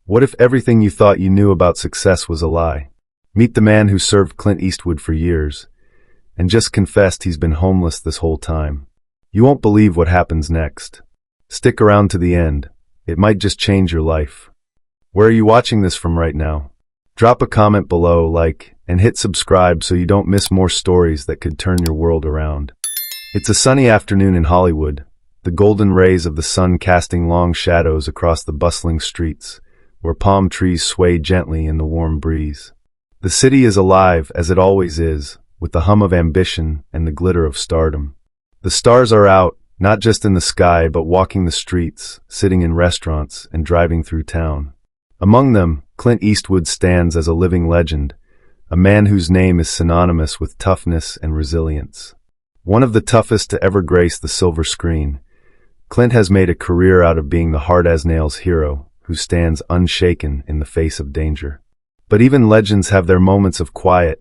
What if everything you thought you knew about success was a lie? Meet the man who served Clint Eastwood for years, and just confessed he's been homeless this whole time. You won't believe what happens next. Stick around to the end. It might just change your life. Where are you watching this from right now? Drop a comment below, like, and hit subscribe so you don't miss more stories that could turn your world around. It's a sunny afternoon in Hollywood, the golden rays of the sun casting long shadows across the bustling streets, where palm trees sway gently in the warm breeze. The city is alive, as it always is, with the hum of ambition and the glitter of stardom. The stars are out, not just in the sky, but walking the streets, sitting in restaurants, and driving through town. Among them, Clint Eastwood stands as a living legend, a man whose name is synonymous with toughness and resilience. One of the toughest to ever grace the silver screen, Clint has made a career out of being the hard-as-nails hero who stands unshaken in the face of danger. But even legends have their moments of quiet,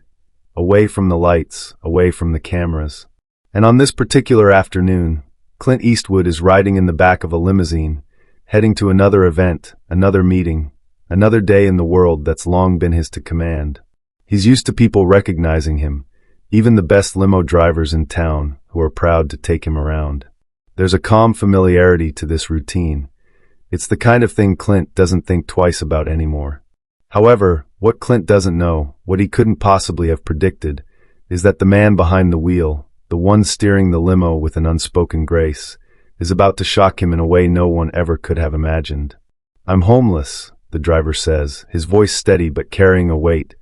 away from the lights, away from the cameras. And on this particular afternoon, Clint Eastwood is riding in the back of a limousine, heading to another event, another meeting, another day in the world that's long been his to command. He's used to people recognizing him, even the best limo drivers in town who are proud to take him around. There's a calm familiarity to this routine. It's the kind of thing Clint doesn't think twice about anymore. However, what Clint doesn't know, what he couldn't possibly have predicted, is that the man behind the wheel, the one steering the limo with an unspoken grace, is about to shock him in a way no one ever could have imagined. "I'm homeless," the driver says, his voice steady but carrying a weight,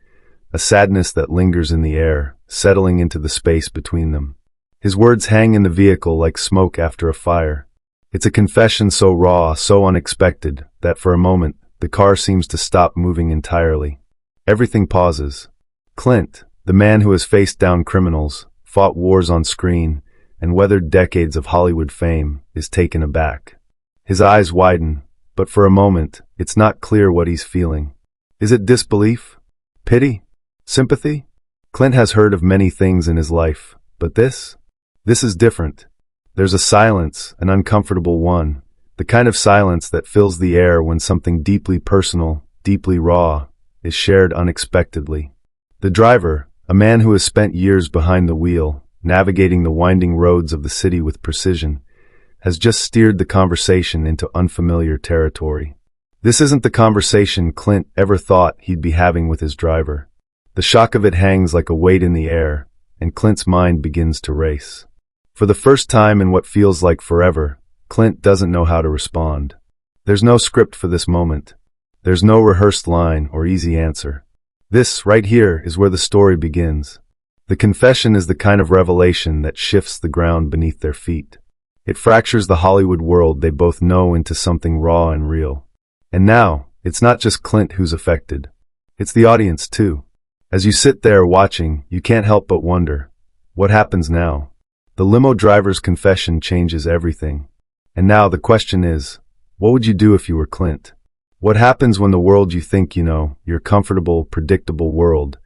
a sadness that lingers in the air, settling into the space between them. His words hang in the vehicle like smoke after a fire. It's a confession so raw, so unexpected, that for a moment, the car seems to stop moving entirely. Everything pauses. Clint, the man who has faced down criminals, fought wars on screen, and weathered decades of Hollywood fame, is taken aback. His eyes widen, but for a moment, it's not clear what he's feeling. Is it disbelief? Pity? Sympathy? Clint has heard of many things in his life, but this is different. There's a silence, an uncomfortable one, the kind of silence that fills the air when something deeply personal, deeply raw, is shared unexpectedly. The driver, a man who has spent years behind the wheel, navigating the winding roads of the city with precision, has just steered the conversation into unfamiliar territory. This isn't the conversation Clint ever thought he'd be having with his driver. The shock of it hangs like a weight in the air, and Clint's mind begins to race. For the first time in what feels like forever, Clint doesn't know how to respond. There's no script for this moment. There's no rehearsed line or easy answer. This, right here, is where the story begins. The confession is the kind of revelation that shifts the ground beneath their feet. It fractures the Hollywood world they both know into something raw and real. And now, it's not just Clint who's affected. It's the audience, too. As you sit there watching, you can't help but wonder, what happens now? The limo driver's confession changes everything. And now the question is, what would you do if you were Clint? What happens when the world you think you know, your comfortable, predictable world,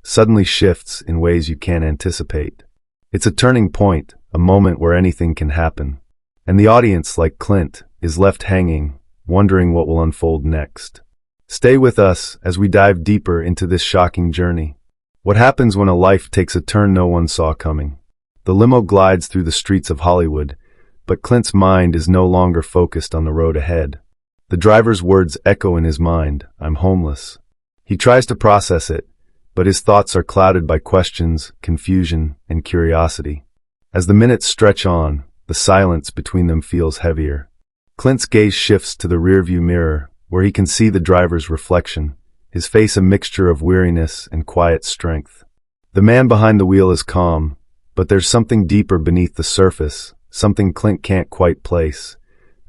suddenly shifts in ways you can't anticipate? It's a turning point, a moment where anything can happen. And the audience, like Clint, is left hanging, wondering what will unfold next. Stay with us as we dive deeper into this shocking journey. What happens when a life takes a turn no one saw coming? The limo glides through the streets of Hollywood, but Clint's mind is no longer focused on the road ahead. The driver's words echo in his mind, "I'm homeless." He tries to process it, but his thoughts are clouded by questions, confusion, and curiosity. As the minutes stretch on, the silence between them feels heavier. Clint's gaze shifts to the rearview mirror, where he can see the driver's reflection, his face a mixture of weariness and quiet strength. The man behind the wheel is calm, but there's something deeper beneath the surface, something Clint can't quite place,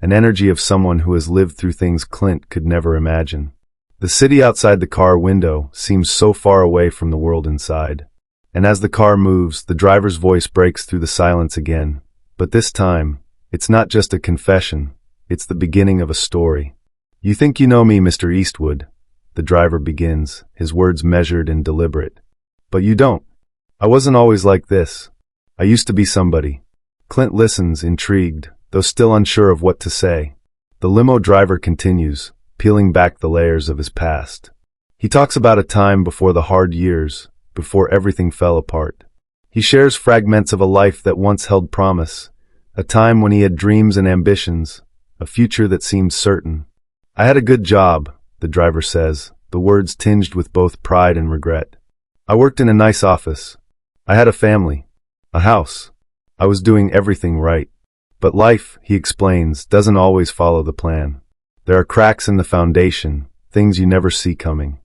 an energy of someone who has lived through things Clint could never imagine. The city outside the car window seems so far away from the world inside. And as the car moves, the driver's voice breaks through the silence again. But this time, it's not just a confession, it's the beginning of a story. "You think you know me, Mr. Eastwood," the driver begins, his words measured and deliberate. "But you don't. I wasn't always like this. I used to be somebody." Clint listens, intrigued, though still unsure of what to say. The limo driver continues, peeling back the layers of his past. He talks about a time before the hard years, before everything fell apart. He shares fragments of a life that once held promise, a time when he had dreams and ambitions, a future that seemed certain. "I had a good job," the driver says, the words tinged with both pride and regret. "I worked in a nice office. I had a family, a house. I was doing everything right. But life," he explains, "doesn't always follow the plan. There are cracks in the foundation, things you never see coming."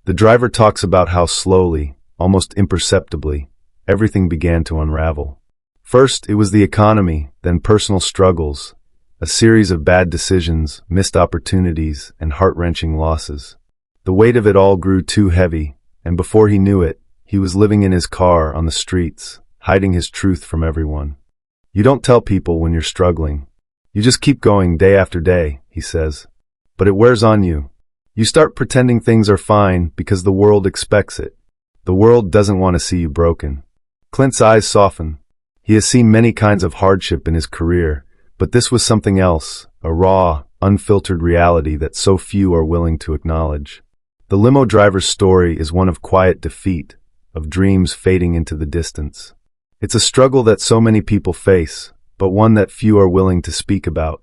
The driver talks about how slowly, almost imperceptibly, everything began to unravel. First, it was the economy, then personal struggles, a series of bad decisions, missed opportunities, and heart-wrenching losses. The weight of it all grew too heavy, and before he knew it, he was living in his car on the streets, hiding his truth from everyone. "You don't tell people when you're struggling. You just keep going day after day," he says. "But it wears on you. You start pretending things are fine because the world expects it. The world doesn't want to see you broken." Clint's eyes soften. He has seen many kinds of hardship in his career, but this was something else, a raw, unfiltered reality that so few are willing to acknowledge. The limo driver's story is one of quiet defeat, of dreams fading into the distance. It's a struggle that so many people face, but one that few are willing to speak about.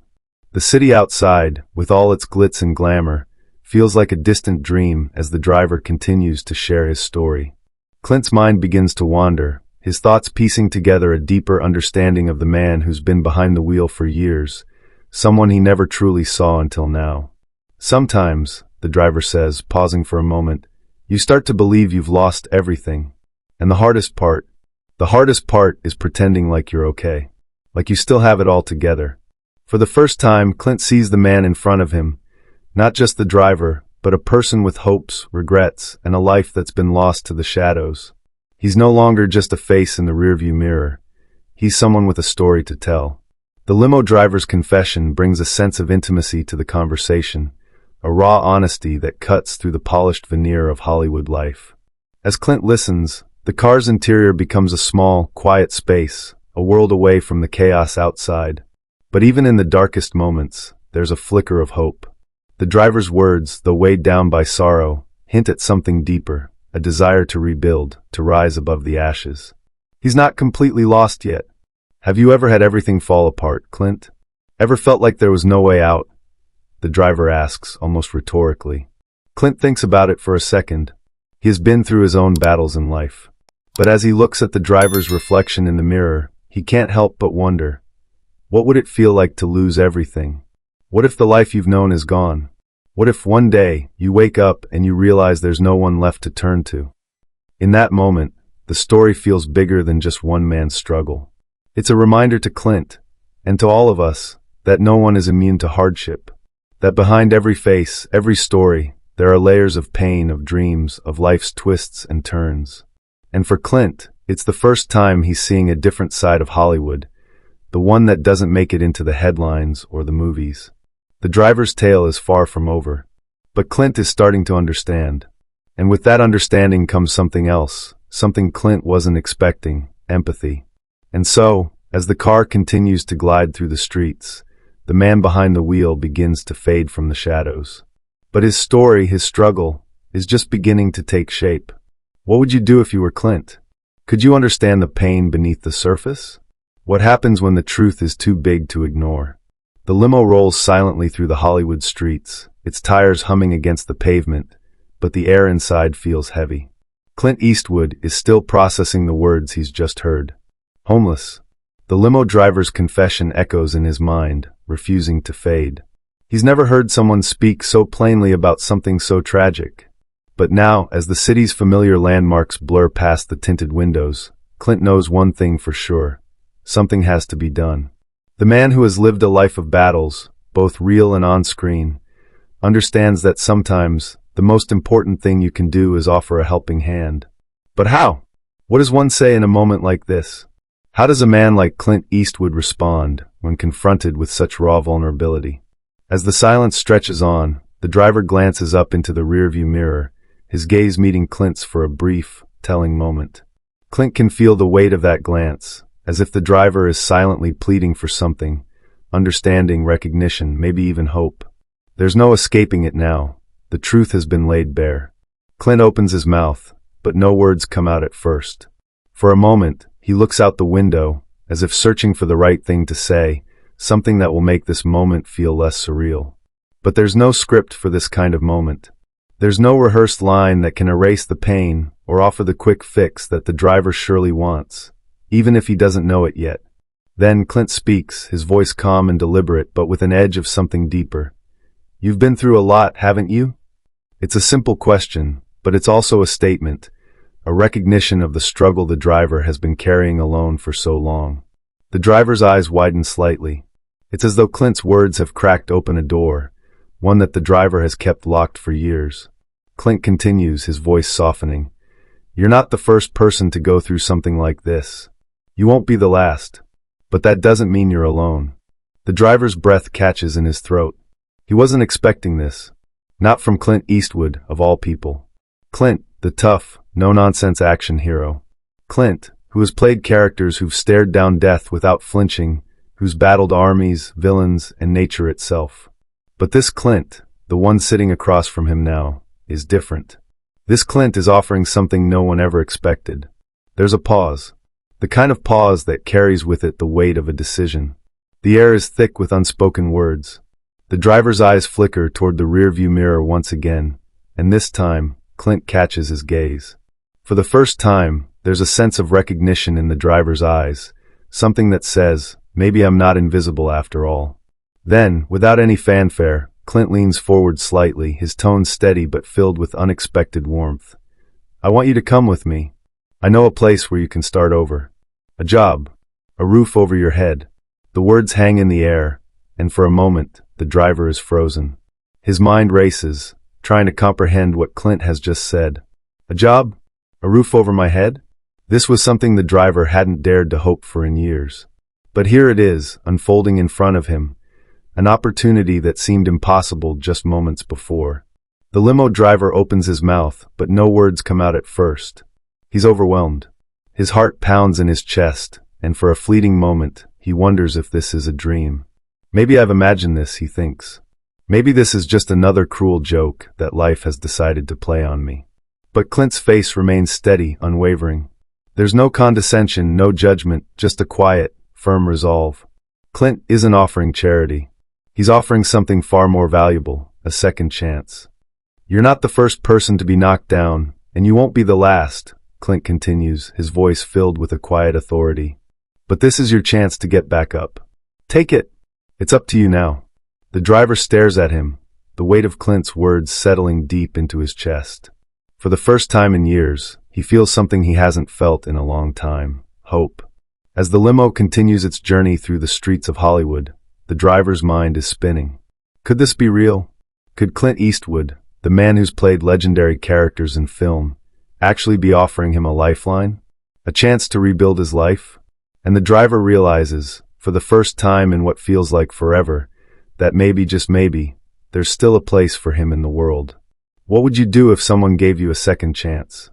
The city outside, with all its glitz and glamour, feels like a distant dream as the driver continues to share his story. Clint's mind begins to wander, his thoughts piecing together a deeper understanding of the man who's been behind the wheel for years, someone he never truly saw until now. "Sometimes," the driver says, pausing for a moment, "you start to believe you've lost everything. And the hardest part is pretending like you're okay, like you still have it all together." For the first time, Clint sees the man in front of him, not just the driver, but a person with hopes, regrets, and a life that's been lost to the shadows. He's no longer just a face in the rearview mirror. He's someone with a story to tell. The limo driver's confession brings a sense of intimacy to the conversation, a raw honesty that cuts through the polished veneer of Hollywood life. As Clint listens, the car's interior becomes a small, quiet space, a world away from the chaos outside. But even in the darkest moments, there's a flicker of hope. The driver's words, though weighed down by sorrow, hint at something deeper, a desire to rebuild, to rise above the ashes. He's not completely lost yet. "Have you ever had everything fall apart, Clint? Ever felt like there was no way out?" the driver asks, almost rhetorically. Clint thinks about it for a second. He has been through his own battles in life. But as he looks at the driver's reflection in the mirror, he can't help but wonder, what would it feel like to lose everything? What if the life you've known is gone? What if one day you wake up and you realize there's no one left to turn to? In that moment, the story feels bigger than just one man's struggle. It's a reminder to Clint, and to all of us, that no one is immune to hardship. That behind every face, every story, there are layers of pain, of dreams, of life's twists and turns. And for Clint, it's the first time he's seeing a different side of Hollywood, the one that doesn't make it into the headlines or the movies. The driver's tale is far from over, but Clint is starting to understand. And with that understanding comes something else, something Clint wasn't expecting, empathy. And so, as the car continues to glide through the streets, the man behind the wheel begins to fade from the shadows. But his story, his struggle, is just beginning to take shape. What would you do if you were Clint? Could you understand the pain beneath the surface? What happens when the truth is too big to ignore? The limo rolls silently through the Hollywood streets, its tires humming against the pavement, but the air inside feels heavy. Clint Eastwood is still processing the words he's just heard. Homeless. The limo driver's confession echoes in his mind, refusing to fade. He's never heard someone speak so plainly about something so tragic. But now, as the city's familiar landmarks blur past the tinted windows, Clint knows one thing for sure. Something has to be done. The man who has lived a life of battles, both real and on-screen, understands that sometimes the most important thing you can do is offer a helping hand. But how? What does one say in a moment like this? How does a man like Clint Eastwood respond when confronted with such raw vulnerability? As the silence stretches on, the driver glances up into the rearview mirror, his gaze meeting Clint's for a brief, telling moment. Clint can feel the weight of that glance, as if the driver is silently pleading for something, understanding, recognition, maybe even hope. There's no escaping it now. The truth has been laid bare. Clint opens his mouth, but no words come out at first. For a moment, he looks out the window, as if searching for the right thing to say, something that will make this moment feel less surreal. But there's no script for this kind of moment. There's no rehearsed line that can erase the pain or offer the quick fix that the driver surely wants, even if he doesn't know it yet. Then Clint speaks, his voice calm and deliberate, but with an edge of something deeper. You've been through a lot, haven't you? It's a simple question, but it's also a statement, a recognition of the struggle the driver has been carrying alone for so long. The driver's eyes widen slightly. It's as though Clint's words have cracked open a door, one that the driver has kept locked for years. Clint continues, his voice softening. You're not the first person to go through something like this. You won't be the last. But that doesn't mean you're alone. The driver's breath catches in his throat. He wasn't expecting this. Not from Clint Eastwood, of all people. Clint, the tough, no-nonsense action hero. Clint, who has played characters who've stared down death without flinching, who's battled armies, villains, and nature itself. But this Clint, the one sitting across from him now, is different. This Clint is offering something no one ever expected. There's a pause. The kind of pause that carries with it the weight of a decision. The air is thick with unspoken words. The driver's eyes flicker toward the rearview mirror once again, and this time, Clint catches his gaze. For the first time, there's a sense of recognition in the driver's eyes, something that says, maybe I'm not invisible after all. Then, without any fanfare, Clint leans forward slightly, his tone steady but filled with unexpected warmth. I want you to come with me. I know a place where you can start over. A job. A roof over your head. The words hang in the air, and for a moment, the driver is frozen. His mind races, trying to comprehend what Clint has just said. A job? A roof over my head? This was something the driver hadn't dared to hope for in years. But here it is, unfolding in front of him, an opportunity that seemed impossible just moments before. The limo driver opens his mouth, but no words come out at first. He's overwhelmed. His heart pounds in his chest, and for a fleeting moment, he wonders if this is a dream. Maybe I've imagined this, he thinks. Maybe this is just another cruel joke that life has decided to play on me. But Clint's face remains steady, unwavering. There's no condescension, no judgment, just a quiet, firm resolve. Clint isn't offering charity. He's offering something far more valuable, a second chance. You're not the first person to be knocked down, and you won't be the last, Clint continues, his voice filled with a quiet authority. But this is your chance to get back up. Take it. It's up to you now. The driver stares at him, the weight of Clint's words settling deep into his chest. For the first time in years, he feels something he hasn't felt in a long time, hope. As the limo continues its journey through the streets of Hollywood, the driver's mind is spinning. Could this be real? Could Clint Eastwood, the man who's played legendary characters in film, actually be offering him a lifeline? A chance to rebuild his life? And the driver realizes, for the first time in what feels like forever, that maybe, just maybe, there's still a place for him in the world. What would you do if someone gave you a second chance?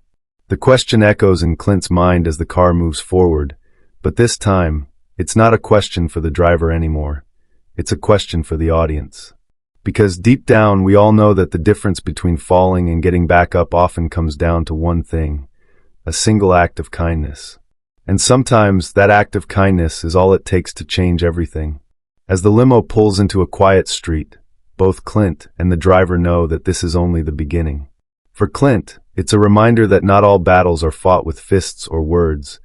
The question echoes in Clint's mind as the car moves forward, but this time, it's not a question for the driver anymore. It's a question for the audience. Because deep down, we all know that the difference between falling and getting back up often comes down to one thing, a single act of kindness. And sometimes that act of kindness is all it takes to change everything. As the limo pulls into a quiet street, both Clint and the driver know that this is only the beginning. For Clint, it's a reminder that not all battles are fought with fists or words,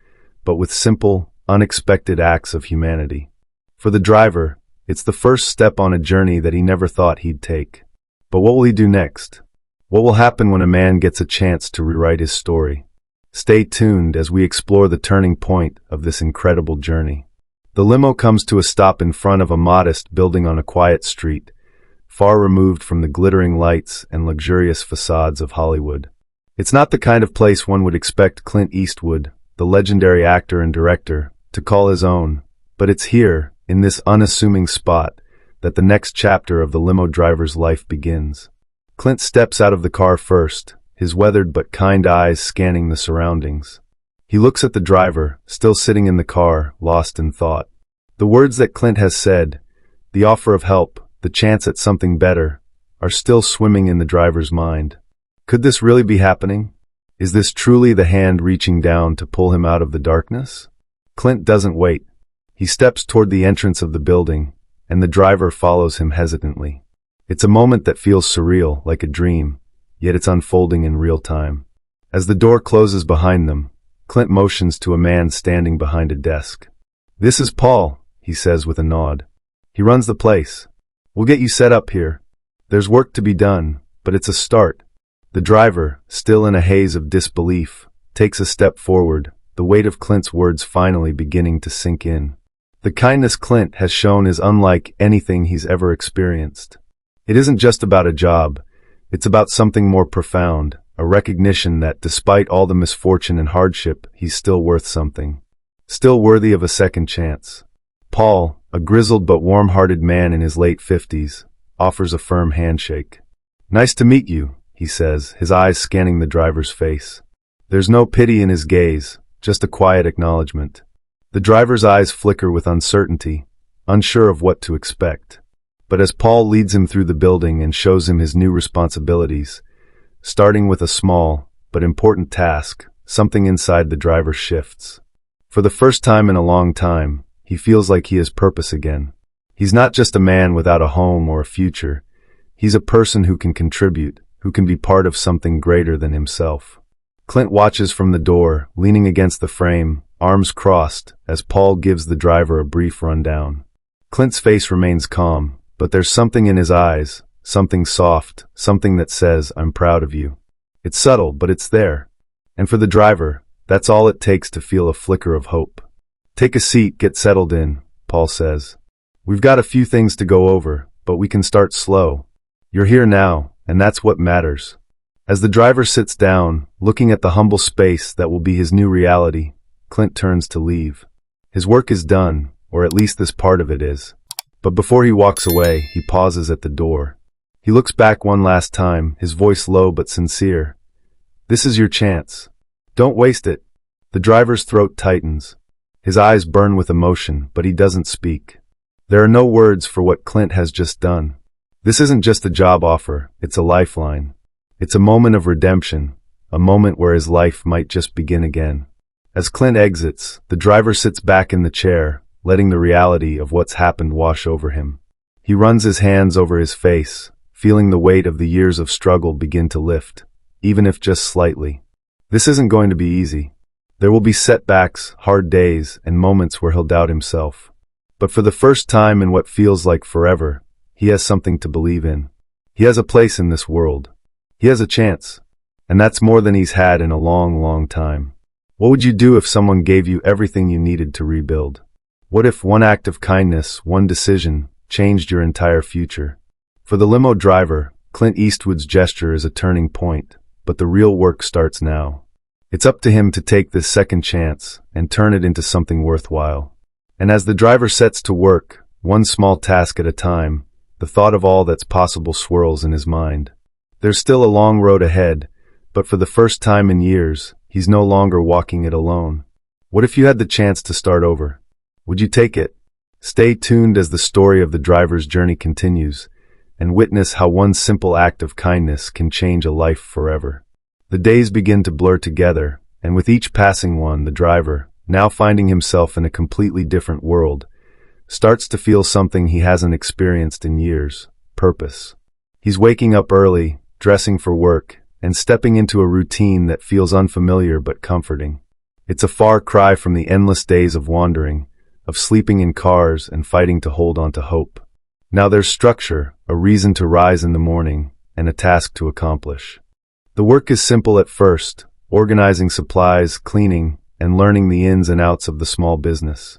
but with simple, unexpected acts of humanity. For the driver, it's the first step on a journey that he never thought he'd take. But what will he do next? What will happen when a man gets a chance to rewrite his story? Stay tuned as we explore the turning point of this incredible journey. The limo comes to a stop in front of a modest building on a quiet street, far removed from the glittering lights and luxurious facades of Hollywood. It's not the kind of place one would expect Clint Eastwood, the legendary actor and director, to call his own, but it's here, in this unassuming spot, that the next chapter of the limo driver's life begins. Clint steps out of the car first, his weathered but kind eyes scanning the surroundings. He looks at the driver, still sitting in the car, lost in thought. The words that Clint has said, the offer of help, the chance at something better, are still swimming in the driver's mind. Could this really be happening? Is this truly the hand reaching down to pull him out of the darkness? Clint doesn't wait. He steps toward the entrance of the building, and the driver follows him hesitantly. It's a moment that feels surreal, like a dream, yet it's unfolding in real time. As the door closes behind them, Clint motions to a man standing behind a desk. "This is Paul," he says with a nod. "He runs the place. We'll get you set up here. There's work to be done, but it's a start." The driver, still in a haze of disbelief, takes a step forward, the weight of Clint's words finally beginning to sink in. The kindness Clint has shown is unlike anything he's ever experienced. It isn't just about a job, it's about something more profound, a recognition that despite all the misfortune and hardship, he's still worth something. Still worthy of a second chance. Paul, a grizzled but warm-hearted man in his late 50s, offers a firm handshake. "Nice to meet you," he says, his eyes scanning the driver's face. There's no pity in his gaze, just a quiet acknowledgement. The driver's eyes flicker with uncertainty, unsure of what to expect. But as Paul leads him through the building and shows him his new responsibilities, starting with a small but important task, something inside the driver shifts. For the first time in a long time, he feels like he has purpose again. He's not just a man without a home or a future. He's a person who can contribute, who can be part of something greater than himself. Clint watches from the door, leaning against the frame, arms crossed, as Paul gives the driver a brief rundown. Clint's face remains calm, but there's something in his eyes, something soft, something that says, "I'm proud of you." It's subtle, but it's there. And for the driver, that's all it takes to feel a flicker of hope. "Take a seat, get settled in," Paul says. "We've got a few things to go over, but we can start slow. You're here now, and that's what matters." As the driver sits down, looking at the humble space that will be his new reality, Clint turns to leave. His work is done, or at least this part of it is. But before he walks away, he pauses at the door. He looks back one last time, his voice low but sincere. "This is your chance. Don't waste it." The driver's throat tightens. His eyes burn with emotion, but he doesn't speak. There are no words for what Clint has just done. This isn't just a job offer, it's a lifeline. It's a moment of redemption, a moment where his life might just begin again. As Clint exits, the driver sits back in the chair, letting the reality of what's happened wash over him. He runs his hands over his face, feeling the weight of the years of struggle begin to lift, even if just slightly. This isn't going to be easy. There will be setbacks, hard days, and moments where he'll doubt himself. But for the first time in what feels like forever, he has something to believe in. He has a place in this world. He has a chance. And that's more than he's had in a long, long time. What would you do if someone gave you everything you needed to rebuild? What if one act of kindness, one decision, changed your entire future? For the limo driver, Clint Eastwood's gesture is a turning point, but the real work starts now. It's up to him to take this second chance and turn it into something worthwhile. And as the driver sets to work, one small task at a time, the thought of all that's possible swirls in his mind. There's still a long road ahead, but for the first time in years, he's no longer walking it alone. What if you had the chance to start over? Would you take it? Stay tuned as the story of the driver's journey continues, and witness how one simple act of kindness can change a life forever. The days begin to blur together, and with each passing one, the driver, now finding himself in a completely different world, starts to feel something he hasn't experienced in years: purpose. He's waking up early, dressing for work, and stepping into a routine that feels unfamiliar but comforting. It's a far cry from the endless days of wandering, of sleeping in cars and fighting to hold on to hope. Now there's structure, a reason to rise in the morning, and a task to accomplish. The work is simple at first, organizing supplies, cleaning, and learning the ins and outs of the small business.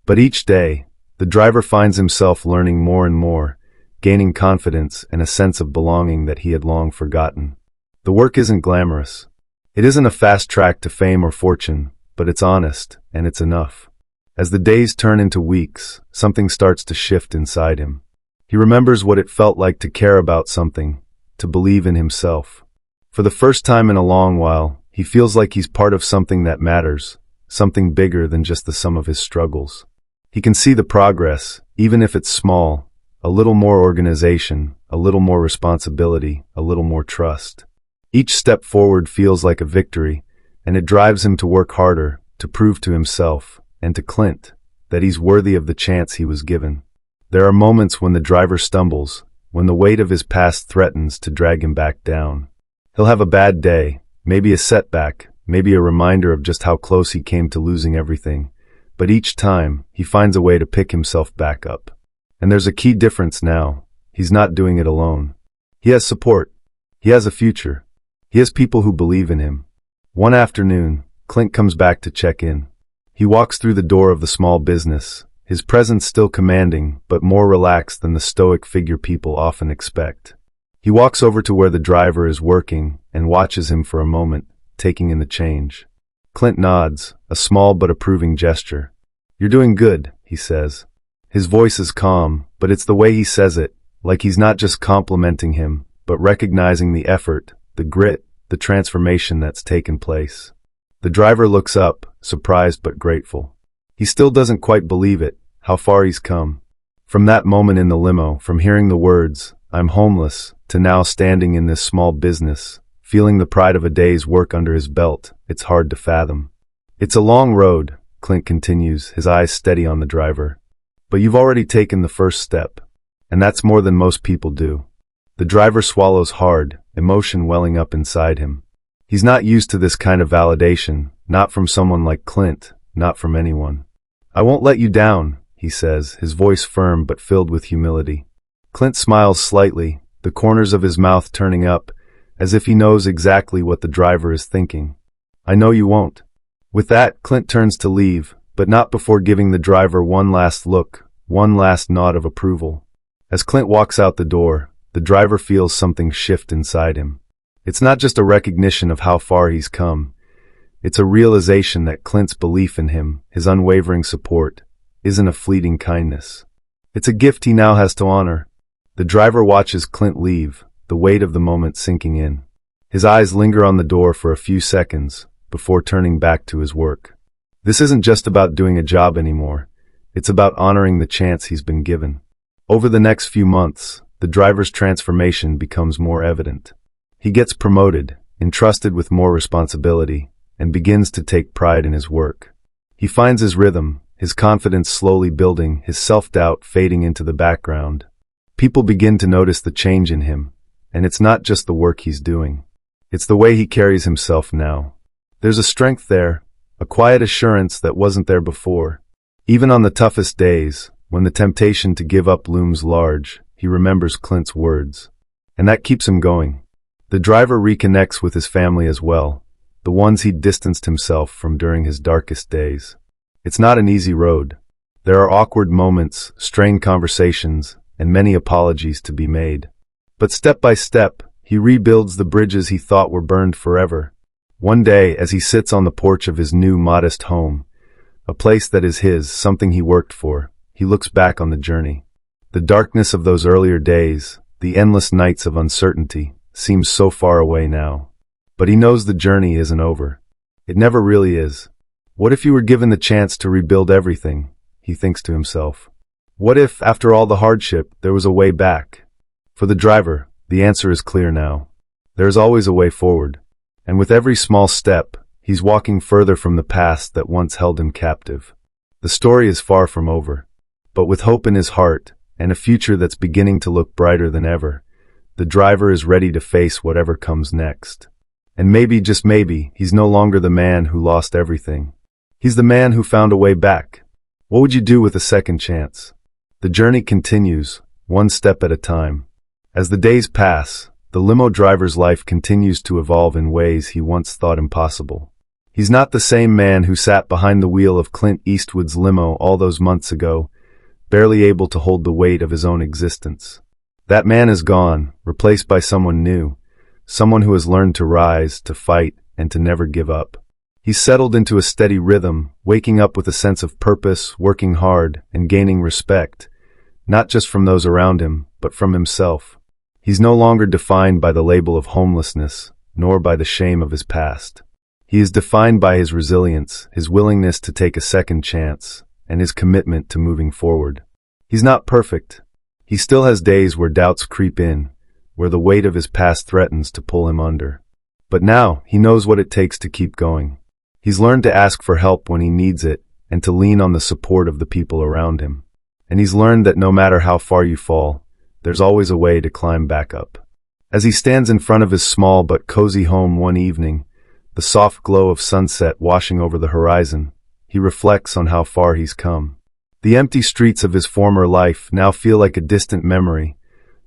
But each day, the driver finds himself learning more and more, gaining confidence and a sense of belonging that he had long forgotten. The work isn't glamorous. It isn't a fast track to fame or fortune, but it's honest, and it's enough. As the days turn into weeks, something starts to shift inside him. He remembers what it felt like to care about something, to believe in himself. For the first time in a long while, he feels like he's part of something that matters, something bigger than just the sum of his struggles. He can see the progress, even if it's small, a little more organization, a little more responsibility, a little more trust. Each step forward feels like a victory, and it drives him to work harder, to prove to himself, and to Clint, that he's worthy of the chance he was given. There are moments when the driver stumbles, when the weight of his past threatens to drag him back down. He'll have a bad day, maybe a setback, maybe a reminder of just how close he came to losing everything, but each time, he finds a way to pick himself back up. And there's a key difference now. He's not doing it alone. He has support. He has a future. He has people who believe in him. One afternoon, Clint comes back to check in. He walks through the door of the small business, his presence still commanding, but more relaxed than the stoic figure people often expect. He walks over to where the driver is working and watches him for a moment, taking in the change. Clint nods, a small but approving gesture. "You're doing good," he says. His voice is calm, but it's the way he says it, like he's not just complimenting him, but recognizing the effort, the grit, the transformation that's taken place. The driver looks up, surprised but grateful. He still doesn't quite believe it, how far he's come. From that moment in the limo, from hearing the words, "I'm homeless," to now standing in this small business, feeling the pride of a day's work under his belt, it's hard to fathom. "It's a long road," Clint continues, his eyes steady on the driver. "But you've already taken the first step. And that's more than most people do." The driver swallows hard, emotion welling up inside him. He's not used to this kind of validation, not from someone like Clint, not from anyone. "I won't let you down," he says, his voice firm but filled with humility. Clint smiles slightly, the corners of his mouth turning up, as if he knows exactly what the driver is thinking. "I know you won't." With that, Clint turns to leave, but not before giving the driver one last look, one last nod of approval. As Clint walks out the door, the driver feels something shift inside him. It's not just a recognition of how far he's come. It's a realization that Clint's belief in him, his unwavering support, isn't a fleeting kindness. It's a gift he now has to honor. The driver watches Clint leave, the weight of the moment sinking in. His eyes linger on the door for a few seconds, before turning back to his work. This isn't just about doing a job anymore. It's about honoring the chance he's been given. Over the next few months, the driver's transformation becomes more evident. He gets promoted, entrusted with more responsibility, and begins to take pride in his work. He finds his rhythm, his confidence slowly building, his self-doubt fading into the background. People begin to notice the change in him, and it's not just the work he's doing. It's the way he carries himself now. There's a strength there, a quiet assurance that wasn't there before. Even on the toughest days, when the temptation to give up looms large, he remembers Clint's words. And that keeps him going. The driver reconnects with his family as well, the ones he'd distanced himself from during his darkest days. It's not an easy road. There are awkward moments, strained conversations, and many apologies to be made. But step by step, he rebuilds the bridges he thought were burned forever. One day, as he sits on the porch of his new modest home, a place that is his, something he worked for, he looks back on the journey. The darkness of those earlier days, the endless nights of uncertainty, seems so far away now. But he knows the journey isn't over. It never really is. What if you were given the chance to rebuild everything? He thinks to himself. What if, after all the hardship, there was a way back? For the driver, the answer is clear now. There is always a way forward. And with every small step, he's walking further from the past that once held him captive. The story is far from over. But with hope in his heart, and a future that's beginning to look brighter than ever, the driver is ready to face whatever comes next. And maybe, just maybe, he's no longer the man who lost everything. He's the man who found a way back. What would you do with a second chance? The journey continues, one step at a time. As the days pass, the limo driver's life continues to evolve in ways he once thought impossible. He's not the same man who sat behind the wheel of Clint Eastwood's limo all those months ago, barely able to hold the weight of his own existence. That man is gone, replaced by someone new, someone who has learned to rise, to fight, and to never give up. He's settled into a steady rhythm, waking up with a sense of purpose, working hard, and gaining respect, not just from those around him, but from himself. He's no longer defined by the label of homelessness, nor by the shame of his past. He is defined by his resilience, his willingness to take a second chance, and his commitment to moving forward. He's not perfect. He still has days where doubts creep in, where the weight of his past threatens to pull him under. But now, he knows what it takes to keep going. He's learned to ask for help when he needs it, and to lean on the support of the people around him. And he's learned that no matter how far you fall, there's always a way to climb back up. As he stands in front of his small but cozy home one evening, the soft glow of sunset washing over the horizon, he reflects on how far he's come. The empty streets of his former life now feel like a distant memory,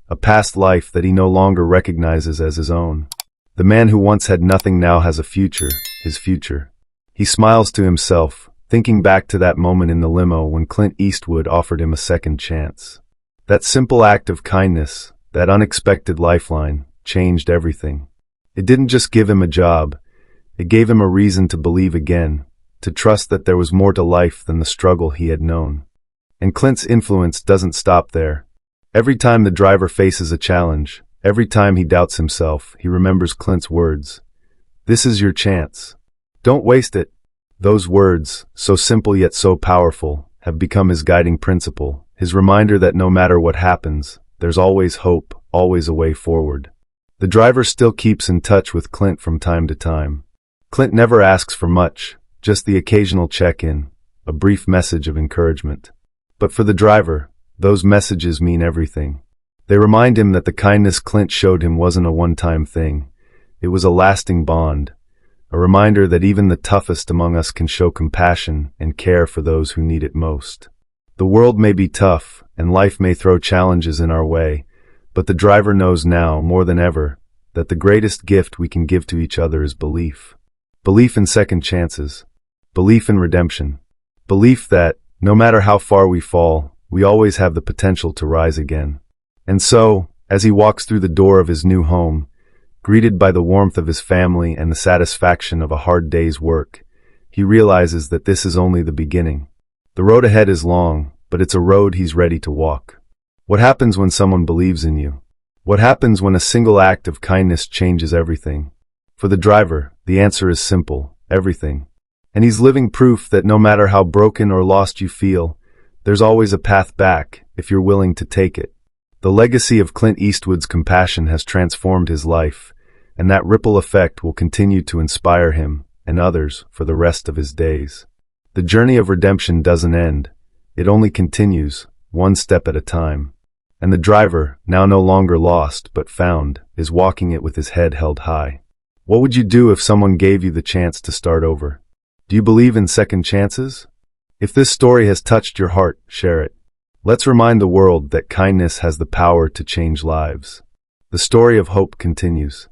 a past life that he no longer recognizes as his own. The man who once had nothing now has a future, his future. He smiles to himself, thinking back to that moment in the limo when Clint Eastwood offered him a second chance. That simple act of kindness, that unexpected lifeline, changed everything. It didn't just give him a job, it gave him a reason to believe again, to trust that there was more to life than the struggle he had known. And Clint's influence doesn't stop there. Every time the driver faces a challenge, every time he doubts himself, he remembers Clint's words. This is your chance. Don't waste it. Those words, so simple yet so powerful, have become his guiding principle, his reminder that no matter what happens, there's always hope, always a way forward. The driver still keeps in touch with Clint from time to time. Clint never asks for much, just the occasional check-in, a brief message of encouragement. But for the driver, those messages mean everything. They remind him that the kindness Clint showed him wasn't a one-time thing. It was a lasting bond, a reminder that even the toughest among us can show compassion and care for those who need it most. The world may be tough, and life may throw challenges in our way, but the driver knows now, more than ever, that the greatest gift we can give to each other is belief. Belief in second chances. Belief in redemption. Belief that, no matter how far we fall, we always have the potential to rise again. And so, as he walks through the door of his new home, greeted by the warmth of his family and the satisfaction of a hard day's work, he realizes that this is only the beginning. The road ahead is long, but it's a road he's ready to walk. What happens when someone believes in you? What happens when a single act of kindness changes everything? For the driver, the answer is simple: everything. And he's living proof that no matter how broken or lost you feel, there's always a path back if you're willing to take it. The legacy of Clint Eastwood's compassion has transformed his life, and that ripple effect will continue to inspire him and others for the rest of his days. The journey of redemption doesn't end. It only continues, one step at a time. And the driver, now no longer lost but found, is walking it with his head held high. What would you do if someone gave you the chance to start over? Do you believe in second chances? If this story has touched your heart, share it. Let's remind the world that kindness has the power to change lives. The story of hope continues.